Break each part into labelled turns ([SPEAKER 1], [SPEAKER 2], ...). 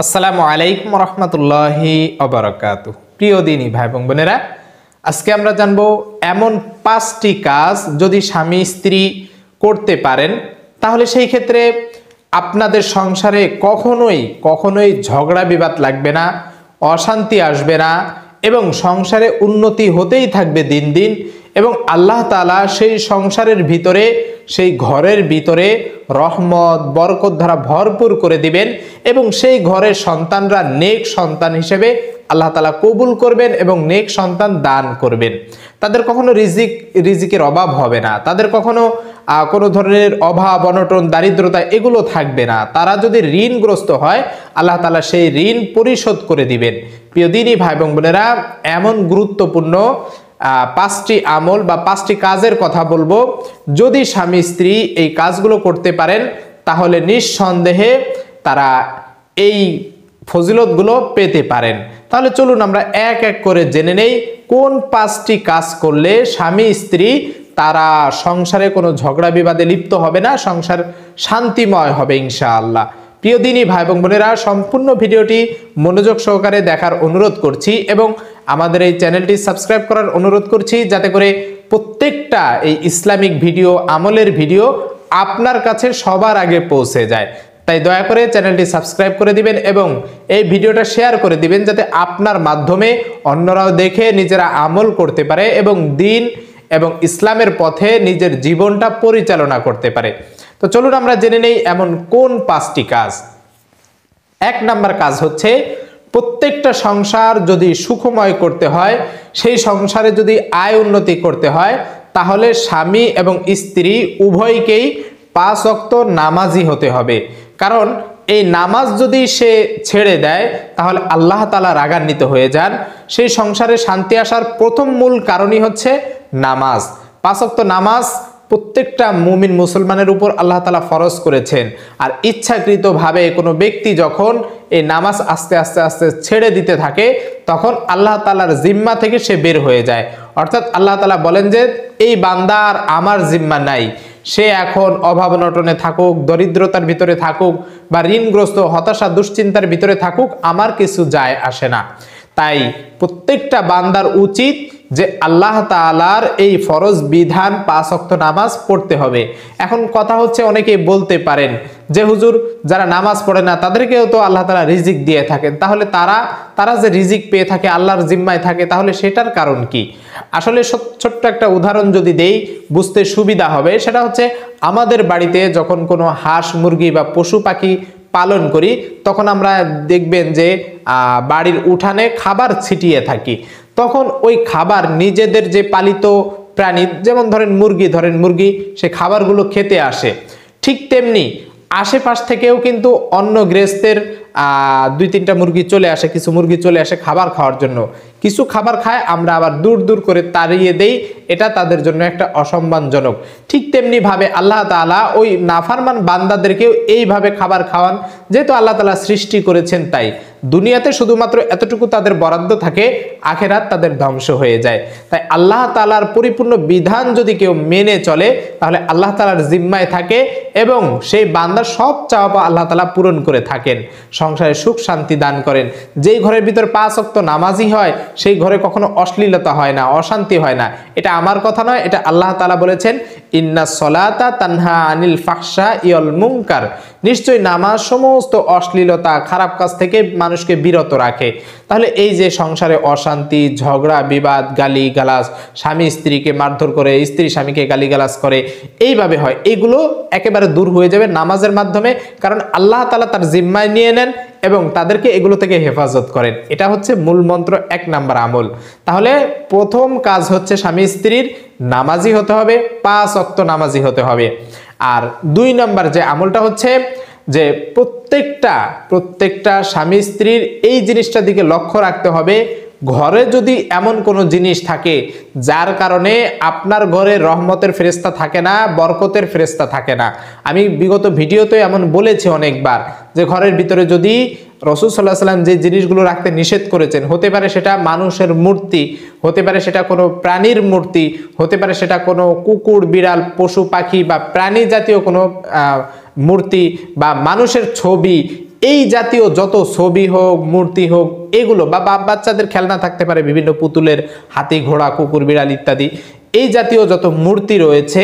[SPEAKER 1] আসসালামু আলাইকুম রহমতুল্লাহি ওবারাকাতু। প্রিয় দিনী ভাই এবং বোনেরা, আজকে আমরা জানবো এমন 5টি কাজ যদি স্বামী স্ত্রী করতে পারেন তাহলে সেই ক্ষেত্রে আপনাদের সংসারে কখনোই ঝগড়া বিবাদ লাগবে না, অশান্তি আসবে না এবং সংসারে উন্নতি হতেই থাকবে দিন দিন। এবং আল্লাহ তাআলা সেই সংসারের ভিতরে, সেই ঘরের ভিতরে রহমত বরকত দ্বারা ভরপুর করে দিবেন এবং সেই ঘরের সন্তানরা নেক সন্তান হিসেবে আল্লাহ তাআলা কবুল করবেন এবং নেক সন্তান দান করবেন। তাদের কখনো রিজিকের অভাব হবে না, তাদের কখনো কোনো ধরনের অভাব অনটন দারিদ্রতা এগুলো থাকবে না। তারা যদি ঋণগ্রস্ত হয় আল্লাহ তাআলা সেই ঋণ পরিশোধ করে দিবেন। প্রিয় দিনী ভাই এবং বোনেরা, এমন গুরুত্বপূর্ণ 5টি আমল বা 5টি কাজের কথা বলবো। যদি স্বামী স্ত্রী এই কাজগুলো করতে পারেন তাহলে নিঃসন্দেহে তারা এই ফজিলতগুলো পেতে পারেন। তাহলে চলুন আমরা এক এক করে জেনে নেই কোন 5টি কাজ করলে স্বামী স্ত্রী তারা সংসারে কোনো ঝগড়া বিবাদে লিপ্ত হবে না, সংসার শান্তিময় হবে ইনশাআল্লাহ। প্রিয় দিনী ভাই এবং বোনেরা, সম্পূর্ণ ভিডিওটি মনোযোগ সহকারে দেখার অনুরোধ করছি এবং আমাদের এই চ্যানেলটি সাবস্ক্রাইব করার অনুরোধ করছি, যাতে করে প্রত্যেকটা এই ইসলামিক ভিডিও, আমলের ভিডিও আপনার কাছে সবার আগে পৌঁছে যায়। তাই দয়া করে চ্যানেলটি সাবস্ক্রাইব করে দিবেন এবং এই ভিডিওটা শেয়ার করে দিবেন, যাতে আপনার মাধ্যমে অন্যরাও দেখে নিজেরা আমল করতে পারে এবং দিন এবং ইসলামের পথে নিজের জীবনটা পরিচালনা করতে পারে। তো চলুন আমরা জেনে নেই এমন কোন 5টি কাজ। 1 নাম্বার কাজ হচ্ছে, প্রত্যেকটা সংসার যদি সুখময় করতে হয়, সেই সংসারে যদি আয় উন্নতি করতে হয়, তাহলে স্বামী এবং স্ত্রী উভয়কেই 5 ওয়াক্ত নামাজি হতে হবে। কারণ এই নামাজ যদি সে ছেড়ে দেয় তাহলে আল্লাহ তাআলা রাগান্বিত হয়ে যান। সেই সংসারে শান্তি আসার প্রথম মূল কারণই হচ্ছে নামাজ। 5 ওয়াক্ত নামাজ প্রত্যেকটা মুমিন মুসলমানের উপর আল্লাহ তাআলা ফরজ করেছেন। আর ইচ্ছাকৃতভাবে কোনো ব্যক্তি যখন এই নামাজ আস্তে আস্তে ছেড়ে দিতে থাকে, তখন আল্লাহ তাআলার জিম্মা থেকে সে বের হয়ে যায়। অর্থাৎ আল্লাহ তাআলা বলেন যে এই বান্দা আর আমার জিম্মা নাই, সে এখন অভাব অনটনে থাকুক, দরিদ্রতার ভিতরে থাকুক বা ঋণগ্রস্ত হতাশা দুশ্চিন্তার ভিতরে থাকুক, আমার কিছু যায় আসে না। তাই প্রত্যেকটা বান্দার উচিত যে আল্লাহ তাআলার এই ফরজ বিধান 5 ওয়াক্ত নামাজ পড়তে হবে। এখন কথা হচ্ছে, অনেকেই বলতে পারেন যে হুজুর, যারা নামাজ পড়ে না তাদেরকেও তো আল্লাহ তাআলা রিজিক দিয়ে থাকেন, তাহলে তারা যে রিজিক পেয়ে থাকে, আল্লাহর জিম্মায় থাকে, তাহলে সেটার কারণ কি? আসলে ছোট্ট একটা উদাহরণ যদি দেই বুঝতে সুবিধা হবে। সেটা হচ্ছে, আমাদের বাড়িতে যখন কোনো হাঁস মুরগি বা পশু পাখি পালন করি, তখন আমরা দেখবেন যে বাড়ির উঠানে খাবার ছিটিয়ে থাকি। তখন ওই খাবার নিজেদের যে পালিত প্রাণী, যেমন ধরেন মুরগি, সে খাবারগুলো খেতে আসে। ঠিক তেমনি আশেপাশ থেকেও কিন্তু অন্য গৃহস্থের 2-3টা মুরগি চলে আসে, কিছু মুরগি চলে আসে খাবার খাওয়ার জন্য। কিছু খাবার খায়, আমরা আবার দূর করে তাড়িয়ে দেই, এটা তাদের জন্য একটা অসম্মানজনক। ঠিক তেমনি ভাবে আল্লাহ তাআলা ওই নাফরমান বান্দাদেরকেও এইভাবে খাবার খাওয়ান। যেহেতু আল্লাহ তাআলা সৃষ্টি করেছেন, তাই দুনিয়াতে শুধুমাত্র এতটুকু তাদের বরাদ্দ থাকে, আখেরাত তাদের ধ্বংস হয়ে যায়। তাই আল্লাহ তাআলার পরিপূর্ণ বিধান যদি কেউ মেনে চলে তাহলে আল্লাহ তাআলার জিম্মায় থাকে এবং সেই বান্দার সব চাওয়া আল্লাহ তাআলা পূরণ করে থাকেন, সংসারে সুখ শান্তি দান করেন। যেই ঘরের ভিতর 5 ওয়াক্ত নামাজি হয় সেই ঘরে কখনো অশ্লীলতা হয় না, অশান্তি হয় না। এটা আমার কথা নয়, এটা আল্লাহ তাআলা বলেছেন, ইন্নাস সলাতা তানহা আনিল ফাহশাই ওয়াল মুনকার। নিশ্চয়ই নামাজ সমস্ত অশ্লীলতা, খারাপ কাজ থেকে মানুষকে বিরত রাখে। তাহলে এই যে সংসারে অশান্তি, ঝগড়া বিবাদ, গালি গালাজ, স্বামী স্ত্রীকে মারধর করে, স্ত্রী স্বামীকে গালি গালাজ করে, এইভাবে হয়, এগুলো একেবারে দূর হয়ে যাবে নামাজের মাধ্যমে। কারণ আল্লাহ তাআলা তার জিম্মায় নিয়ে নেন এবং তাদেরকে এগুলো থেকে হেফাজত করেন। এটা হচ্ছে মূল মন্ত্র, 1 নাম্বার আমল। তাহলে প্রথম কাজ হচ্ছে স্বামী স্ত্রীর নামাজি হতে হবে, 5 ওয়াক্ত নামাজি হতে হবে। আর 2 নাম্বার যে আমলটা হচ্ছে যে প্রত্যেকটা স্বামী স্ত্রীর এই জিনিসটা দিকে লক্ষ্য রাখতে হবে, ঘরে যদি এমন কোনো জিনিস থাকে যার কারণে আপনার ঘরে রহমতের ফেরেশতা থাকে না, বরকতের ফেরেশতা থাকে না। আমি বিগত ভিডিওতে এমন বলেছি অনেকবার যে ঘরের ভিতরে যদি রাসূল সাল্লাল্লাহু আলাইহি ওয়াসাল্লাম যে জিনিসগুলো রাখতে নিষেধ করেছেন, হতে পারে সেটা মানুষের মূর্তি, হতে পারে সেটা কোনো প্রাণীর মূর্তি, হতে পারে সেটা কোনো কুকুর বিড়াল পশু পাখি বা প্রাণী জাতীয় কোনো মূর্তি বা মানুষের ছবি, এই জাতীয় যত ছবি হোক, মূর্তি হোক, এগুলো বা বাচ্চাদের খেলনা থাকতে পারে, বিভিন্ন পুতুলের, হাতি, ঘোড়া, কুকুর, বিড়াল ইত্যাদি, এই জাতীয় যত মূর্তি রয়েছে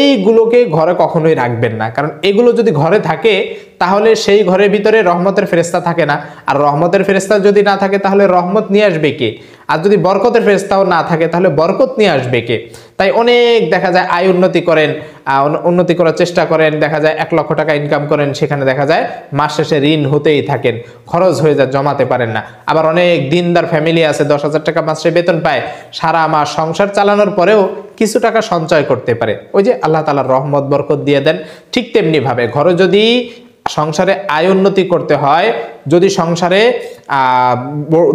[SPEAKER 1] এইগুলোকে ঘরে কখনোই রাখবেন না। কারণ এগুলো যদি ঘরে থাকে তাহলে সেই ঘরের ভিতরে রহমতের ফেরেশতা থাকে না, আর রহমতের ফেরেশতা যদি না থাকে তাহলে রহমত নিয়ে আসবে কে? আর যদি বরকতের ফেরেশতাও না থাকে তাহলে বরকত নিয়ে আসবে কে? তাই অনেক দেখা যায় আয় উন্নতি করেন, উন্নতি করার চেষ্টা করেন, দেখা যায় 1 লক্ষ টাকা ইনকাম করেন, সেখানে দেখা যায় মাস শেষে ঋণ হতেই থাকেন, খরচ হয়ে যায়, জমাতে পারেন না। আবার অনেক দিনদার ফ্যামিলি আছে, 10,000 টাকা মাসে বেতন পায়, সারা মাস সংসার চালানোর পরেও কিছু টাকা সঞ্চয় করতে পারে, ওই যে আল্লাহ তাআলার রহমত বরকত দিয়ে দেন। ঠিক তেমনি ভাবে ঘরে যদি সংসারে আয় উন্নতি করতে হয়, যদি সংসারে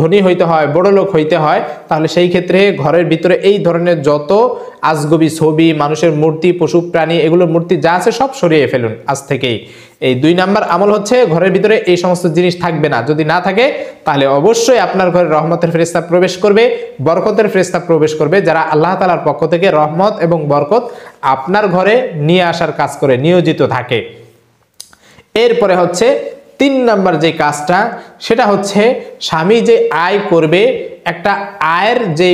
[SPEAKER 1] ধনী হইতে হয়, বড় লোক হইতে হয়, তাহলে সেই ক্ষেত্রে ঘরের ভিতরে এই ধরনের যত আজগবি ছবি, মানুষের মূর্তি, পশু প্রাণী, এগুলোর মূর্তি যা আছে সব সরিয়ে ফেলুন আজ থেকেই। এই 2 নাম্বার আমল হচ্ছে ঘরের ভিতরে এই সমস্ত জিনিস থাকবে না। যদি না থাকে তাহলে অবশ্যই আপনার ঘরে রহমতের ফেরেশতা প্রবেশ করবে, বরকতের ফেরেশতা প্রবেশ করবে, যারা আল্লাহ তাআলার পক্ষ থেকে রহমত এবং বরকত আপনার ঘরে নিয়ে আসার কাজ করে নিয়োজিত থাকে। এরপরে হচ্ছে 3 নাম্বার যে কাজটা, সেটা হচ্ছে স্বামী যে আয় করবে, একটা আয়ের যে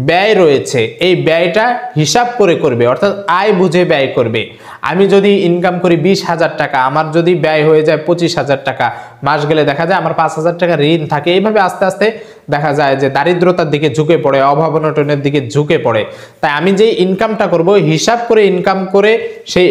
[SPEAKER 1] ব্যয় রয়েছে এই ব্যয়টা হিসাব করে করবে, অর্থাৎ আয় বুঝে ব্যয় করবে। আমি যদি ইনকাম করি 20,000 টাকা, আমার যদি ব্যয় হয়ে যায় 25,000 টাকা, মাস গেলে দেখা যায় আমার 5,000 টাকা ঋণ থাকে, এইভাবে আস্তে আস্তে দেখা যায় যে দারিদ্রতার দিকে ঝুঁকে পড়ে, অভাব অনটনের দিকে ঝুঁকে পড়ে। তাই আমি যে ইনকামটা করব, হিসাব করে ইনকাম করে সেই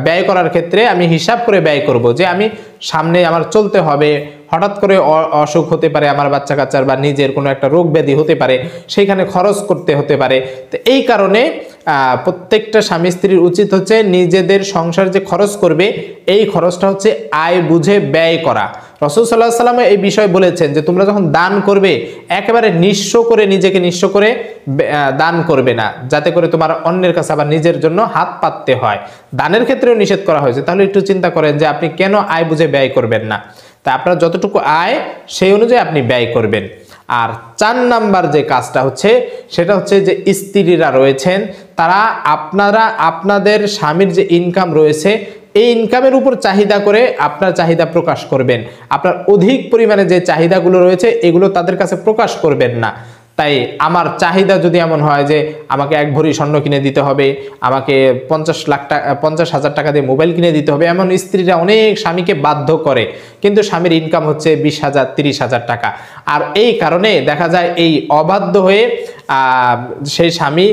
[SPEAKER 1] ব্যয় করার ক্ষেত্রে আমি হিসাব করে ব্যয় করব, যে আমি সামনে আমার চলতে হবে, হঠাৎ করে অসুখ হতে পারে আমার বাচ্চা কাচ্চার, বা নিজের কোনো একটা রোগ ব্যাধি হতে পারে, সেইখানে খরচ করতে হতে পারে। তো এই কারণে প্রত্যেকটা স্বামী স্ত্রীর উচিত হচ্ছে নিজেদের সংসার যে খরচ করবে এই খরচটা হচ্ছে আয় বুঝে ব্যয় করা। রাসূল সাল্লাল্লাহু আলাইহি ওয়াসাল্লাম এই বিষয় বলেছেন যে তোমরা যখন দান করবে একেবারে নিঃস্ব করে, নিজেকে নিঃস্ব করে দান করবে না, যাতে করে তোমার অন্যের কাছে আবার নিজের জন্য হাত পাততে হয়। দানের ক্ষেত্রেও নিষেধ করা হয়েছে। তাহলে একটু চিন্তা করেন যে আপনি কেন আয় বুঝে ব্যয় করবেন না। তা আপনার যতটুকু আয় সেই অনুযায়ী আপনি ব্যয় করবেন। আর 4 নাম্বার যে কাজটা হচ্ছে সেটা হচ্ছে যে স্ত্রীরা রয়েছেন, তারা আপনাদের স্বামীর যে ইনকাম রয়েছে এই ইনকামের উপর চাহিদা করে আপনার চাহিদা প্রকাশ করবেন। আপনার অধিক পরিমাণে যে চাহিদাগুলো রয়েছে এগুলো তাদের কাছে প্রকাশ করবেন না। তাই আমার চাহিদা যদি এমন হয় যে আমাকে 1 ভরি স্বর্ণ কিনে দিতে হবে, আমাকে 50,000 টাকা দিয়ে মোবাইল কিনে দিতে হবে, এমন স্ত্রীরা অনেক স্বামীকে বাধ্য করে, কিন্তু স্বামীর ইনকাম হচ্ছে 20,000 30,000 টাকা। আর এই কারণে দেখা যায় এই অবাধ্য হয়ে সেই স্বামী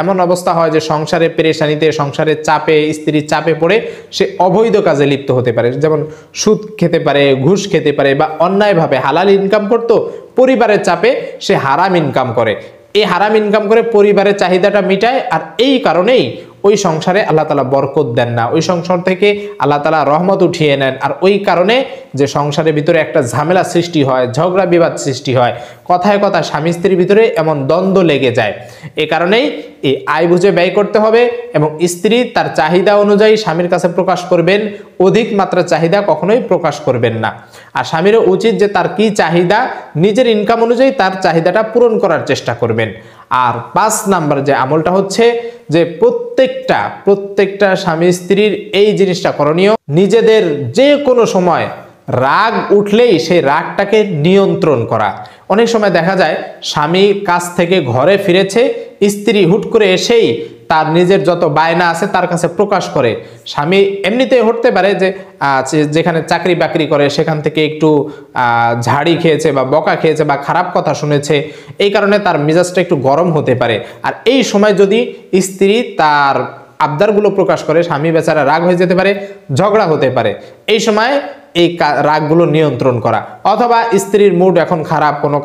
[SPEAKER 1] এমন অবস্থা হয় যে সংসারে পেরেশানিতে, সংসারের চাপে, স্ত্রীর চাপে পড়ে সে অবৈধ কাজে লিপ্ত হতে পারে, যেমন সুদ খেতে পারে, ঘুষ খেতে পারে, বা অন্যায়ভাবে হালাল ইনকাম করতো, পরিবারের চাপে সে হারাম ইনকাম করে। এই হারাম ইনকাম করে পরিবারের চাহিদাটা মিটায়, আর এই কারণেই ওই সংসারে আল্লাহ তাআলা বরকত দেন না, ওই সংসার থেকে আল্লাহ তাআলা রহমত উঠিয়ে নেন। আর ওই কারণে যে সংসারের ভিতরে একটা ঝামেলা সৃষ্টি হয়, ঝগড়া বিবাদ সৃষ্টি হয়, কথায় কথা স্বামী স্ত্রীর ভিতরে এমন দ্বন্দ্ব লেগে যায়। এ কারণেই এই আয় বুঝে ব্যয় করতে হবে, এবং স্ত্রী তার চাহিদা অনুযায়ী স্বামীর কাছে প্রকাশ করবেন, অধিক মাত্রা চাহিদা কখনোই প্রকাশ করবেন না। আর স্বামীরও উচিত যে তার কি চাহিদা, নিজের ইনকাম অনুযায়ী তার চাহিদাটা পূরণ করার চেষ্টা করবেন। আর 5 নাম্বার যে আমলটা হচ্ছে যে প্রত্যেকটা স্বামী স্ত্রীর এই জিনিসটা করণীয়, নিজেদের যে কোনো সময় রাগ উঠলেই সেই রাগটাকে নিয়ন্ত্রণ করা। অনেক সময় দেখা যায় স্বামী কাজ থেকে ঘরে ফিরেছে, স্ত্রী হুট করে এসেই তার নিজের যত বায়না আছে তার কাছে প্রকাশ করে। স্বামী এমনিতেই হতে পারে যে যেখানে চাকরি বাকরি করে সেখান থেকে একটু ঝাড়ি খেয়েছে বা বকা খেয়েছে বা খারাপ কথা শুনেছে, এই কারণে তার মেজাজটা একটু গরম হতে পারে। আর এই সময় যদি স্ত্রী তার আবদারগুলো প্রকাশ করে, স্বামী বেচারা রাগ হয়ে যেতে পারে, ঝগড়া হতে পারে। এই সময় এই রাগগুলো নিয়ন্ত্রণ করা, অথবা স্ত্রীর মুড এখন খারাপ, কোনো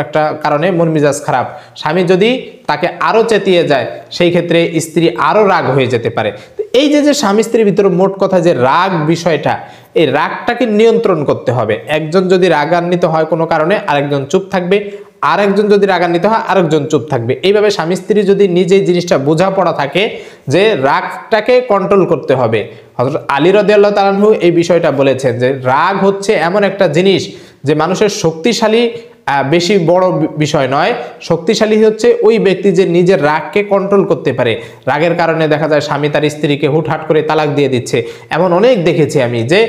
[SPEAKER 1] একটা কারণে মন মেজাজ খারাপ, স্বামী যদি তাকে আরো চেতিয়ে যায় সেই ক্ষেত্রে স্ত্রী আরো রাগ হয়ে যেতে পারে। এই যে স্বামী স্ত্রীর ভিতরে মোট কথা যে রাগ বিষয়টা, এই রাগটাকে নিয়ন্ত্রণ করতে হবে। একজন যদি রাগান্বিত হয় কোনো কারণে, আরেকজন চুপ থাকবে, আরেকজন যদি রাগান্বিত হয় আরেকজন চুপ থাকবে। এইভাবে স্বামী স্ত্রী যদি নিজেই জিনিসটা বোঝাপড়া থাকে যে রাগটাকে কন্ট্রোল করতে হবে। হযরত আলী রাদিয়াল্লাহু তাআলা আনহু এই বিষয়টা বলেছেন যে রাগ হচ্ছে এমন একটা জিনিস যে মানুষের শক্তিশালী বেশি বড় বিষয় নয়। শক্তিশালী হচ্ছে ওই ব্যক্তি যে নিজের রাগকে কন্ট্রোল করতে পারে। রাগের কারণে দেখা যায় স্বামী তার স্ত্রীকে হুটহাট করে তালাক দিয়ে দিচ্ছে। এমন অনেক দেখেছি আমি যে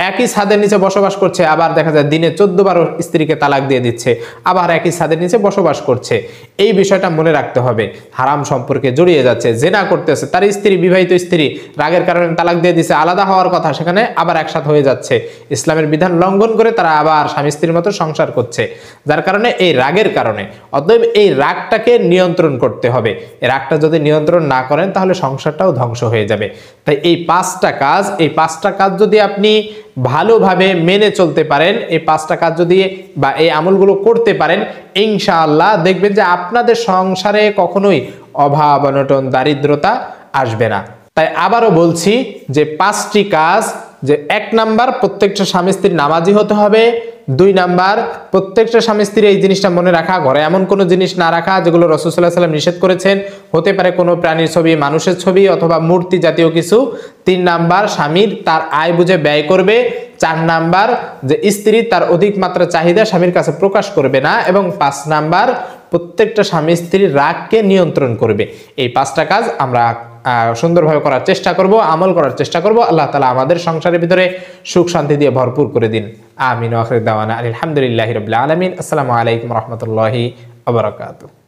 [SPEAKER 1] একই ছাদের নিচে বসবাস করছে, আবার দেখা যায় দিনে 14 বার স্ত্রীকে তালাক দিয়ে দিচ্ছে, আবার একই ছাদের নিচে বসবাস করছে। এই বিষয়টা মনে রাখতে হবে। হারাম সম্পর্কে জড়িয়ে যাচ্ছে, জেনা করতেছে, তার স্ত্রী, বিবাহিত স্ত্রী রাগের কারণে তালাক দিয়ে দিচ্ছে, আলাদা হওয়ার কথা, সেখানে আবার একসাথে হয়ে যাচ্ছে। ইসলামের বিধান লঙ্ঘন করে তারা আবার স্বামী স্ত্রীর মতো সংসার করছে, যার কারণে এই রাগের কারণে। অতএব এই রাগটাকে নিয়ন্ত্রণ করতে হবে। এই রাগটা যদি নিয়ন্ত্রণ না করেন তাহলে সংসারটাও ধ্বংস হয়ে যাবে। তাই এই 5টা কাজ যদি আপনি ভালোভাবে মেনে চলতে পারেন, এই 5টা কাজ যদি বা এই আমলগুলো করতে পারেন, ইনশাআল্লাহ দেখবেন যে আপনাদের সংসারে কখনোই অভাব, অনটন, দারিদ্রতা আসবে না। তাই আবারও বলছি যে 5টি কাজ, যে 1 নাম্বার প্রত্যেকটা স্বামী স্ত্রী নামাজি হতে হবে। 2 নাম্বার প্রত্যেকটা স্বামী স্ত্রী এই জিনিসটা মনে রাখা, ঘরে এমন কোনো জিনিস না রাখা যেগুলো রাসূল সাল্লাল্লাহু আলাইহি ওয়াসাল্লাম নিষেধ করেছেন। হতে পারে কোনো প্রাণীর ছবি, মানুষের ছবি অথবা মূর্তি জাতীয় কিছু। 3 নাম্বার স্বামীর তার আয় বুঝে ব্যয় করবে। 4 নাম্বার যে স্ত্রী তার অধিক মাত্রা চাহিদা স্বামীর কাছে প্রকাশ করবে না। এবং 5 নাম্বার প্রত্যেকটা স্বামী স্ত্রীর রাগকে নিয়ন্ত্রণ করবে। এই 5টা কাজ আমরা সুন্দরভাবে করার চেষ্টা করব, আমল করার চেষ্টা করব। আল্লাহ তাআলা আমাদের সংসারের ভিতরে সুখ শান্তি দিয়ে ভরপুর করে দিন। আমিন ওয়া আখিরু দাওয়ানা আলহামদুলিল্লাহি রাব্বিল আলামিন। আসসালামু আলাইকুম ওয়া রাহমাতুল্লাহি ওয়া বারাকাতুহু।